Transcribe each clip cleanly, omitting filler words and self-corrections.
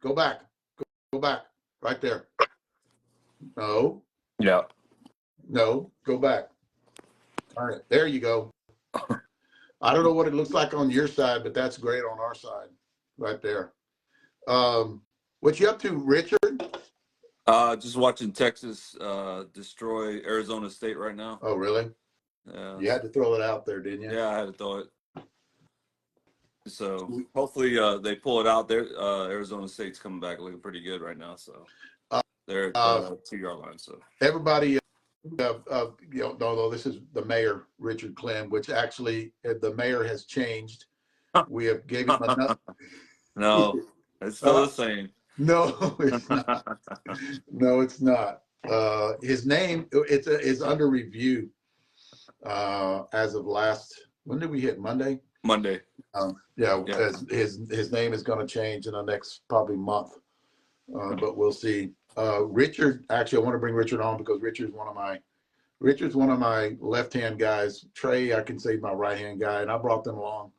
Go back. Go back. Right there. No. Yeah. No. Go back. All right. There you go. I don't know what it looks like on your side, but that's great on our side. Right there. What you up to, Richard? Just watching Texas destroy Arizona State right now. Oh, really? Yeah. You had to throw it out there, didn't you? Yeah, I had to throw it. So hopefully they pull it out there. Arizona State's coming back looking pretty good right now. So they're at the 2-yard line. So everybody, although this is the mayor, Richard Clem, which actually the mayor has changed. We have gave him enough. No, it's still the same. No, it's not. No, it's not. His name is under review as of last. When did we hit? Monday. Monday. Yeah. His name is going to change in the next probably month, but we'll see. Richard, actually, I want to bring Richard on because Richard's one of my left-hand guys. Trey, I can say my right-hand guy, and I brought them along.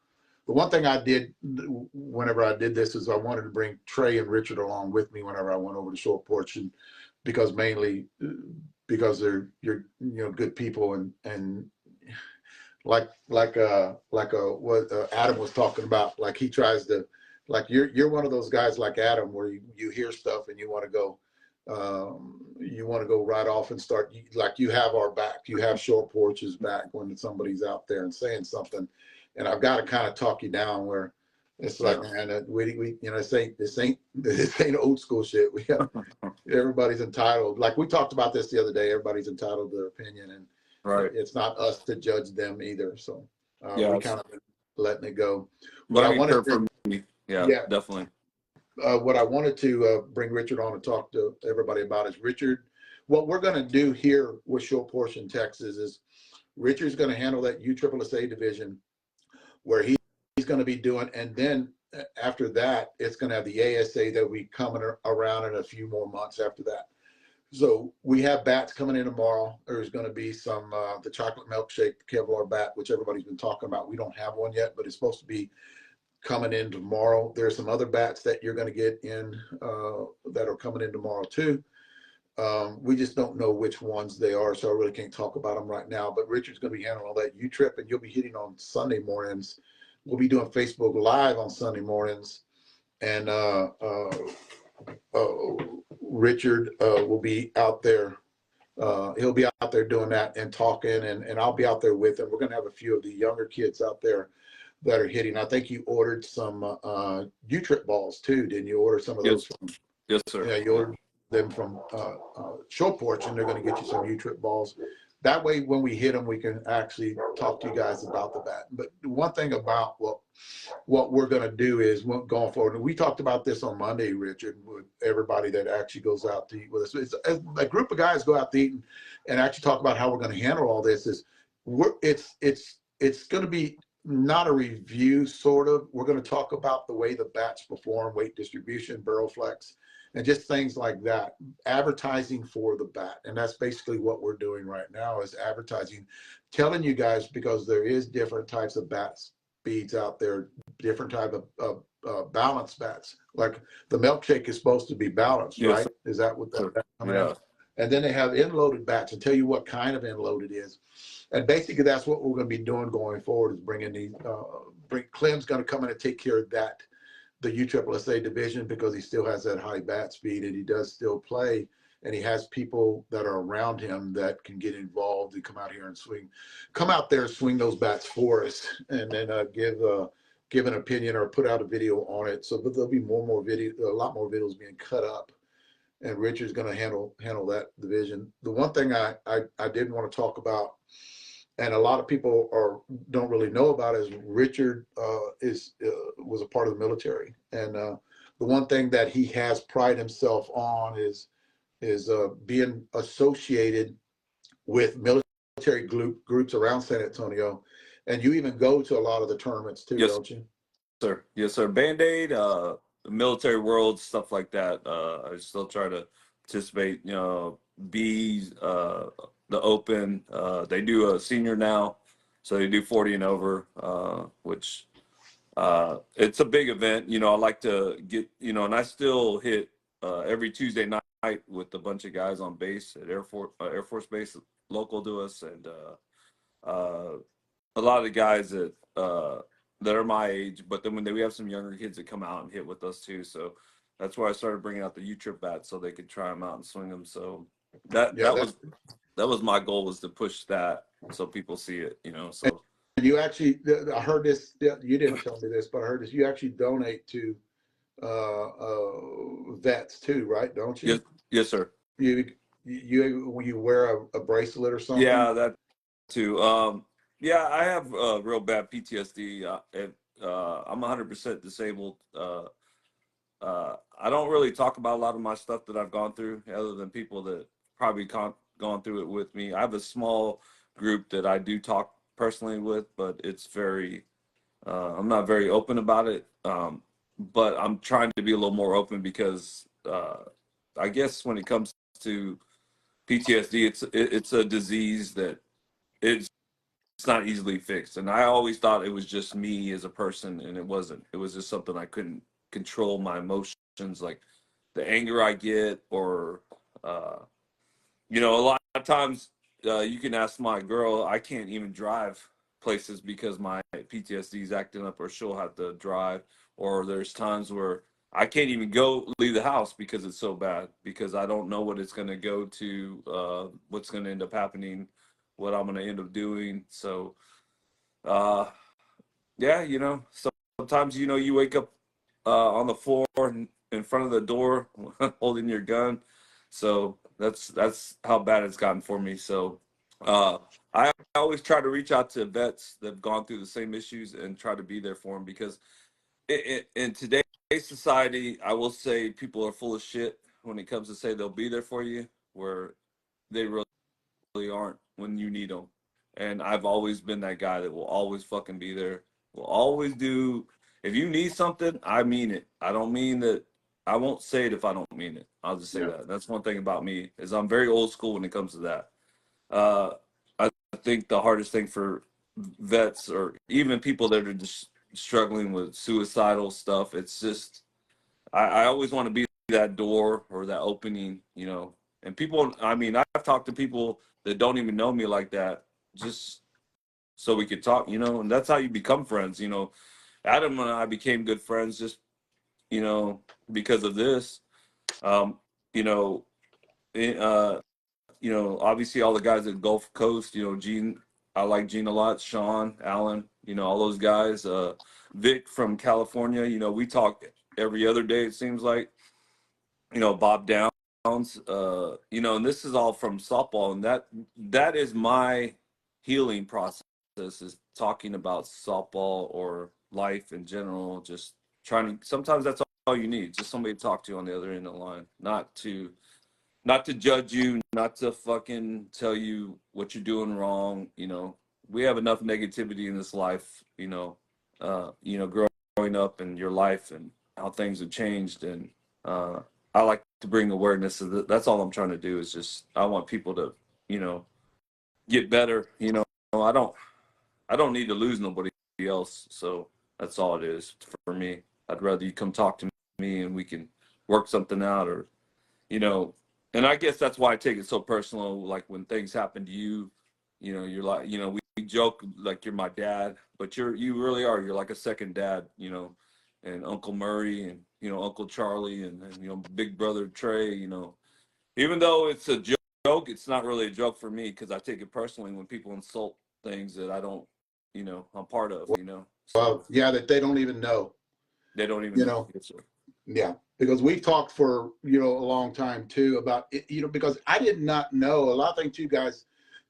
The one thing I did whenever I did this is I wanted to bring Trey and Richard along with me whenever I went over to Short Porch, and because mainly because you're good people and like what Adam was talking about, like he tries to, like you're one of those guys like Adam where you hear stuff and you want to go right off and start, like you have our back, you have Short Porch's back when somebody's out there and saying something, and I've got to kind of talk you down where it's like, man, we this ain't old school shit. We have everybody's entitled, like we talked about this the other day, everybody's entitled to their opinion, and right, it's not us to judge them either. So we kind of letting it go. But I wanted to, yeah, definitely. What I wanted to bring Richard on and talk to everybody about is Richard. What we're going to do here with Short Porch in Texas is Richard's going to handle that USSSA division where he's going to be doing, and then after that, it's going to have the ASA that will be coming around in a few more months after that. So we have bats coming in tomorrow. There's going to be some, the chocolate milkshake Kevlar bat, which everybody's been talking about. We don't have one yet, but it's supposed to be coming in tomorrow. There's some other bats that you're going to get in that are coming in tomorrow too. We just don't know which ones they are, so I really can't talk about them right now. But Richard's going to be handling all that U-Trip, and you'll be hitting on Sunday mornings. We'll be doing Facebook Live on Sunday mornings, and Richard will be out there. He'll be out there doing that and talking, and I'll be out there with him. We're going to have a few of the younger kids out there that are hitting. I think you ordered some U-Trip balls too, didn't you? Order some of those from? Yes, sir. Yeah, you ordered them from Short Porch, and they're going to get you some U-Trip balls. That way, when we hit them, we can actually talk to you guys about the bat. But one thing about what we're going to do is going forward, and we talked about this on Monday, Richard, with everybody that actually goes out to eat with us. It's a group of guys go out to eat and actually talk about how we're going to handle all this. It's going to be not a review, sort of. We're going to talk about the way the bats perform, weight distribution, barrel flex, and just things like that. Advertising for the bat, and that's basically what we're doing right now is advertising, telling you guys, because there is different types of bat speeds out there, different type of balanced bats. Like the milkshake is supposed to be balanced, yes, right? Is that what that? Yeah. And then they have end-loaded bats and tell you what kind of end-load it is. And basically that's what we're going to be doing going forward, is bringing these, Clem's going to come in and take care of that, the USSSA division, because he still has that high bat speed and he does still play, and he has people that are around him that can get involved and come out here and come out there and swing those bats for us, and then give an opinion or put out a video on it. So there'll be a lot more videos being cut up, and Richard's going to handle that division. The one thing I did want to talk about, and a lot of people don't really know about, is Richard was a part of the military, and the one thing that he has prided himself on is being associated with military groups around San Antonio, and you even go to a lot of the tournaments too, yes, don't you? Sir, yes, sir. Band-Aid, the military world, stuff like that. I still try to participate. Bees, the Open. They do a senior now, so they do 40 and over, which It's a big event. You know, I like to get, you know, and I still hit every Tuesday night with a bunch of guys on base at Air Force Base local to us, and uh, a lot of the guys that are my age. But then we have some younger kids that come out and hit with us too. So that's why I started bringing out the U-Trip bats so they could try them out and swing them. So that Yeah, that was my goal, was to push that so people see it. You know, so. you actually, I heard this, you didn't tell me this, but I heard this, you actually donate to vets too, right? Don't Yes, you? yes, sir. When you wear a bracelet or something? Yeah, that too. Yeah, I have real bad PTSD. I'm 100% disabled. I don't really talk about a lot of my stuff that I've gone through, other than people that probably gone through it with me. I have a small group that I do talk personally with, but it's very, I'm not very open about it. But I'm trying to be a little more open because I guess when it comes to PTSD, it's a disease that it's not easily fixed. And I always thought it was just me as a person, and it wasn't. It was just something I couldn't control my emotions, like the anger I get, or uh, you know, a lot of times you can ask my girl, I can't even drive places because my PTSD is acting up, or she'll have to drive. Or there's times where I can't even leave the house because it's so bad, because I don't know what it's going to go to, what's going to end up happening, what I'm going to end up doing. So, uh, yeah, you know, sometimes, you know, you wake up on the floor in front of the door holding your gun. So that's how bad it's gotten for me. So uh, I always try to reach out to vets that have gone through the same issues and try to be there for them, because in today's society, I will say people are full of shit when it comes to say they'll be there for you, where they really aren't when you need them. And I've always been that guy that will always fucking be there. Will always do. If you need something, I mean it. I don't mean that. I won't say it if I don't mean it. I'll just say Yeah. that. That's one thing about me, is I'm very old school when it comes to that. Uh, I think the hardest thing for vets, or even people that are just struggling with suicidal stuff, it's just I always want to be that door or that opening, you know. And people, I mean, I've talked to people that don't even know me like that, just so we could talk, you know. And that's how you become friends, you know. Adam and I became good friends just, you know, because of this. Um, you know, uh, you know, obviously all the guys at Gulf Coast, you know, Gene, I like Gene a lot, Sean, Allen, you know, all those guys. Vic from California, you know, we talk every other day, it seems like. You know, Bob Downs, you know, and this is all from softball, and that is my healing process, is talking about softball or life in general. Just trying to, sometimes that's all you need, just somebody to talk to on the other end of the line, not to judge you, not to fucking tell you what you're doing wrong. You know, we have enough negativity in this life, you know, growing up in your life and how things have changed. And uh, I like to bring awareness to that's all I'm trying to do, is just, I want people to, you know, get better. You know, I don't need to lose nobody else. So that's all it is for me. I'd rather you come talk to me and we can work something out, or, you know. And I guess that's why I take it so personal. Like when things happen to you, you know, you're like, you know, we joke like you're my dad, but you really are. You're like a second dad, you know, and Uncle Murray, and, you know, Uncle Charlie, and you know, Big Brother Trey, you know. Even though it's a joke, it's not really a joke for me, because I take it personally when people insult things that I don't, you know, I'm part of, you know. So Yeah, that they don't even know, they don't even you know. know. Yes, sir. Yeah, because we've talked for, you know, a long time too about it, you know, because I did not know a lot of things too, guys,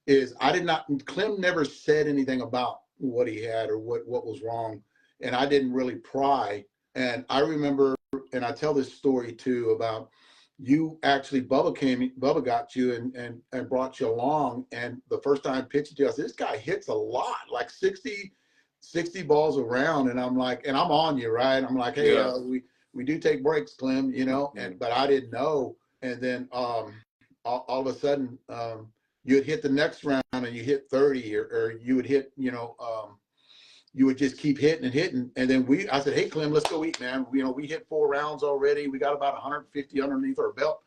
is I did not, Clem never said anything about what he had or what was wrong, and I didn't really pry. And I remember, and I tell this story too about you actually, Bubba got you and brought you along, and the first time pitching to you, I said, this guy hits a lot, like 60 balls around, and I'm like, and I'm on you, right? I'm like, hey, Yeah. we do take breaks, Clem, you know, and Mhm. but I didn't know. And then all of a sudden, you'd hit the next round and you hit 30, or you would hit, you know, you would just keep hitting and hitting. And then I said, hey, Clem, let's go eat, man. We hit 4 rounds already. We got about 150 underneath our belt.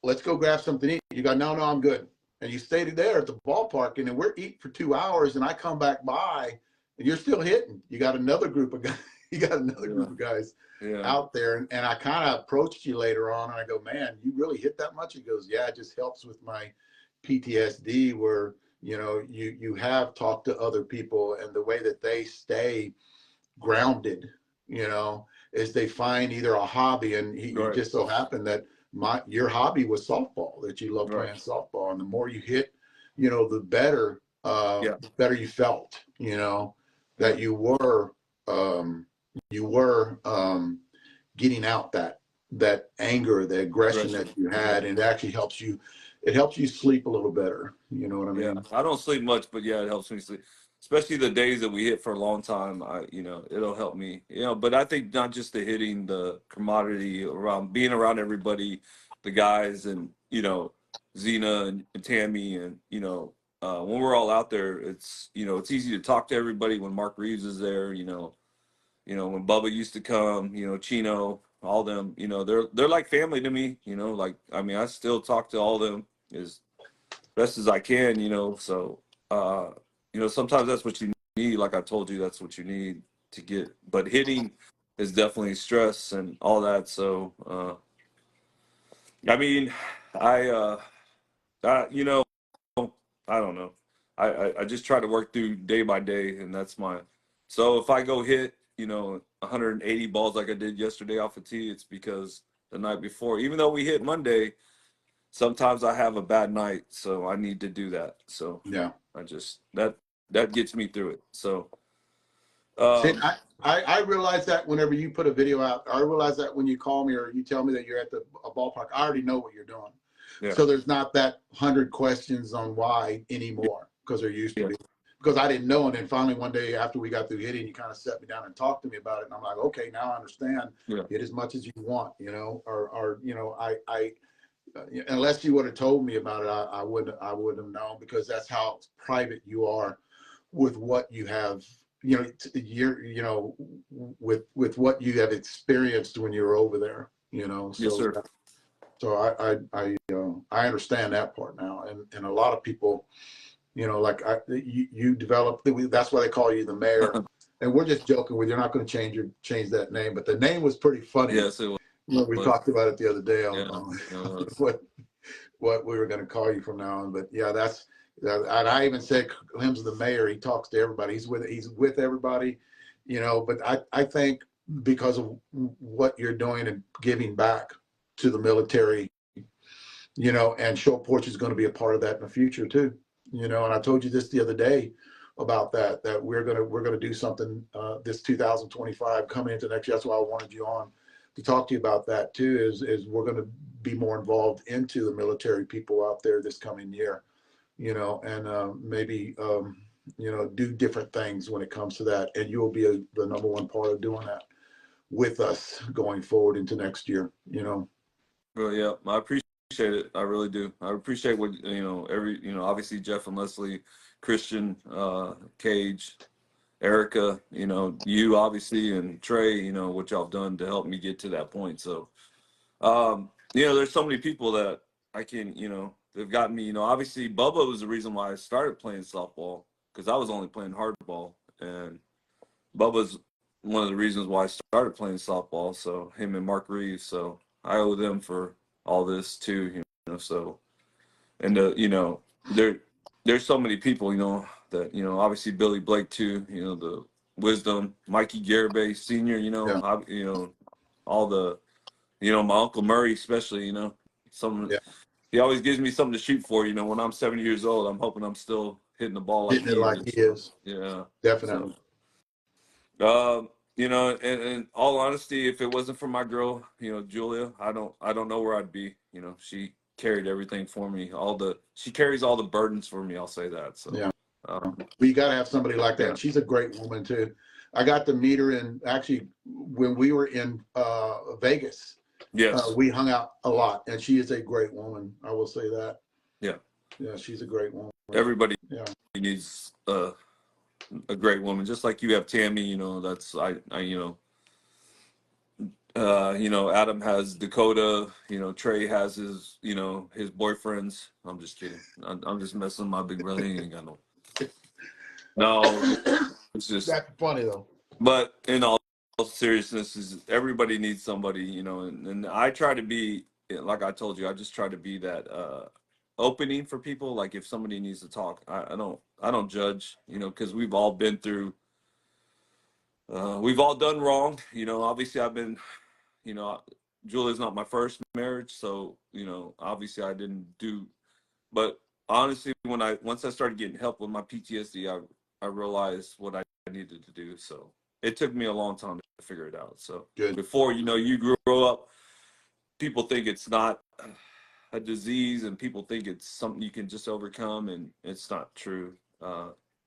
Let's go grab something to eat. You go, no, I'm good. And you stayed there at the ballpark, and then we're eating for 2 hours, and I come back by, and you're still hitting. You got another group of guys. You got another group of guys out there, and I kind of approached you later on, and I go, man, you really hit that much? He goes, yeah, it just helps with my PTSD, where you have talked to other people, and the way that they stay grounded, is they find either a hobby, and it just so happened that your hobby was softball, that you love playing softball, and the more you hit, the better you felt, that you were getting out that anger, the aggression that you had, and it actually helps you sleep a little better. You know what I mean? I don't sleep much, but yeah, it helps me sleep. Especially the days that we hit for a long time, it'll help me. But I think not just the hitting, the camaraderie around, being around everybody, the guys, and Zena and Tammy, and when we're all out there, it's it's easy to talk to everybody. When Mark Reeves is there, when Bubba used to come, Chino, all them, they're like family to me. I still talk to all them as best as I can. So. Sometimes that's what you need. Like I told you, that's what you need to get. But hitting is definitely stress and all that. So, I don't know. I just try to work through day by day, and that's my. So if I go hit, 180 balls like I did yesterday off a tee, it's because the night before, even though we hit Monday, sometimes I have a bad night, so I need to do that. So yeah, I just that gets me through it. So see, I realize that whenever you put a video out, I realize that when you call me or you tell me that you're at a ballpark, I already know what you're doing. Yeah. So there's not that 100 questions on why anymore, because there used to be. Because I didn't know, and then finally one day after we got through hitting, you kind of set me down and talked to me about it, and I'm like, okay, now I understand. Hit as much as you want, or I unless you would have told me about it, I wouldn't have known, because that's how private you are with what you have, with what you have experienced when you're over there, So, yes, sir. So I understand that part now, and a lot of people, like you developed. That's why they call you the mayor. And we're just joking with you. You're not going to change that name, but the name was pretty funny. Yes, it was. We talked about it the other day on what we were going to call you from now on. But yeah, and I even said Clem's the mayor. He talks to everybody. He's with everybody, But I think because of what you're doing and giving back to the military, and Short Porch is going to be a part of that in the future too. And I told you this the other day about that we're gonna do something this 2025 coming into next year. That's why I wanted you on to talk to you about that too. Is we're going to be more involved into the military people out there this coming year, and maybe do different things when it comes to that. And you'll be the #1 part of doing that with us going forward into next year. Well, yeah, I appreciate it. I really do. I appreciate what obviously Jeff and Leslie, Christian, Cage, Erica, you obviously, and Trey, what y'all have done to help me get to that point. So, there's so many people that I can, they've gotten me, obviously Bubba was the reason why I started playing softball, because I was only playing hardball, and Bubba's one of the reasons why I started playing softball. So him and Mark Reeves. So I owe them for all this too, so, and there's so many people, that, obviously Billy Blake too, the wisdom, Mikey Garibay Sr., all the, my Uncle Murray, especially, he always gives me something to shoot for, when I'm 70 years old, I'm hoping I'm still hitting the ball like he is. Yeah. Definitely. So, in all honesty, if it wasn't for my girl, Julia, I don't know where I'd be. She carried everything for me. She carries all the burdens for me. I'll say that. So yeah, you got to have somebody like that. Yeah. She's a great woman too. I got to meet her when we were in Vegas. Yes, we hung out a lot, and she is a great woman. I will say that. Yeah, she's a great woman. Everybody needs a great woman, just like you have Tammy. You know, that's you know, Adam has Dakota. You know, Trey has his, you know, his boyfriends. I'm just kidding. I'm just messing with my big brother. He ain't got no. No, it's just. That's funny though. But in all seriousness, is everybody needs somebody, you know, and I try to be, like I told you, I just try to be that opening for people. Like if somebody needs to talk, I don't judge, you know, because we've all been through, we've all done wrong, you know. Obviously, I've been, you know, Julia's not my first marriage, so you know, obviously I didn't do, but honestly, once I started getting help with my PTSD, I realized what I needed to do. So it took me a long time to figure it out. So Good. before, you know, you grow up, people think it's not a disease, and people think it's something you can just overcome, and it's not true.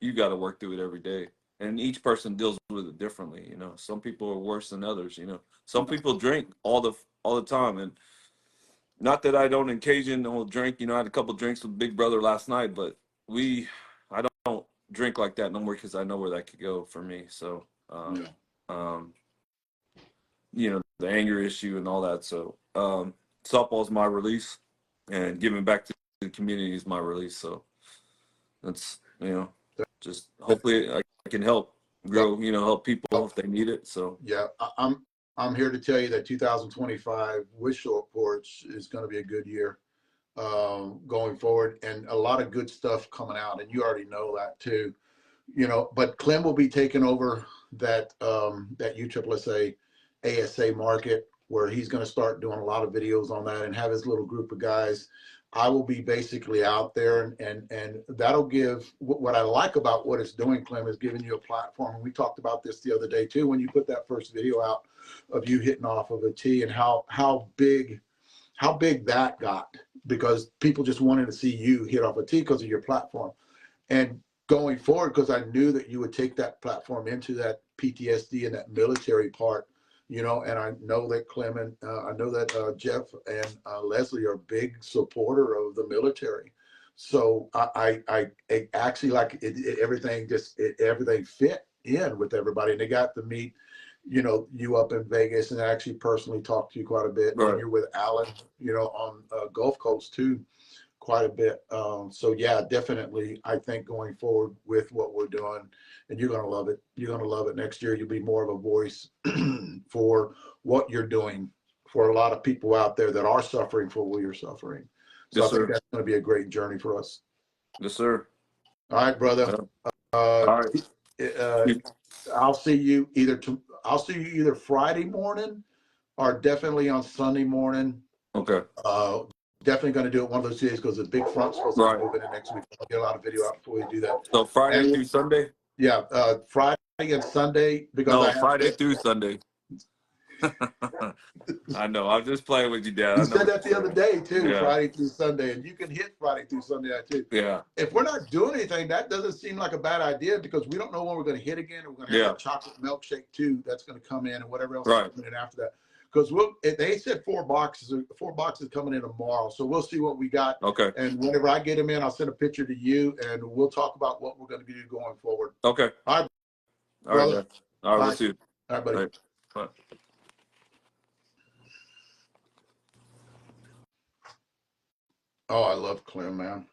You got to work through it every day, and each person deals with it differently. You know, some people are worse than others. You know, some people drink all the time, and not that I don't occasionally drink. You know, I had a couple drinks with Big Brother last night, but I don't drink like that no more because I know where that could go for me. So, Yeah. um, you know, the anger issue and all that. So, softball is my release, and giving back to the community is my release. So that's, you know, just hopefully I can help grow, you know, help people if they need it. So Yeah, I'm here to tell you that 2025 with Short Porch is going to be a good year going forward, and a lot of good stuff coming out, and you already know that too. You know, but Clem will be taking over that USSSA ASA market, where he's going to start doing a lot of videos on that and have his little group of guys. I will be basically out there, and that'll give, what I like about what it's doing, Clem, is giving you a platform. And we talked about this the other day too, when you put that first video out of you hitting off of a tee, and how big that got, because people just wanted to see you hit off a tee because of your platform. And going forward, because I knew that you would take that platform into that PTSD and that military part, you know, and I know that Clem and I know that Jeff and Leslie are big supporter of the military. So I actually like everything everything fit in with everybody, and they got to meet, you know, you up in Vegas, and I actually personally talked to you quite a bit. right. And you're with Alan, you know, on Gulf Coast too, quite a bit. So yeah, definitely, I think going forward with what we're doing, and you're going to love it. You're going to love it next year. You'll be more of a voice for what you're doing for a lot of people out there that are suffering for what you're suffering. So Yes, I think sir. that's going to be a great journey for us. Yes, sir. All right, brother. All right. I'll see you I'll see you either Friday morning or definitely on Sunday morning. Okay. Definitely going to do it one of those days because the big front's supposed to Right. be moving in next week. I'll get a lot of video out before we do that. So Friday And through Sunday? yeah, Friday and Sunday, because No, I have Friday through Sunday. I know. I'm just playing with you, Dad. You I know said that the other day too, Yeah. Friday through Sunday, and you can hit Friday through Sunday too. Yeah. If we're not doing anything, that doesn't seem like a bad idea, because we don't know when we're going to hit again. And we're going to have that chocolate milkshake too. That's going to come in, and whatever else is coming in after that. Because they said four boxes coming in tomorrow, so we'll see what we got. Okay. And whenever I get them in, I'll send a picture to you, and we'll talk about what we're going to do going forward. Okay. All right. All right, Dad. All right, we'll see you. All right, buddy. All right. Bye. Oh, I love Clem, man.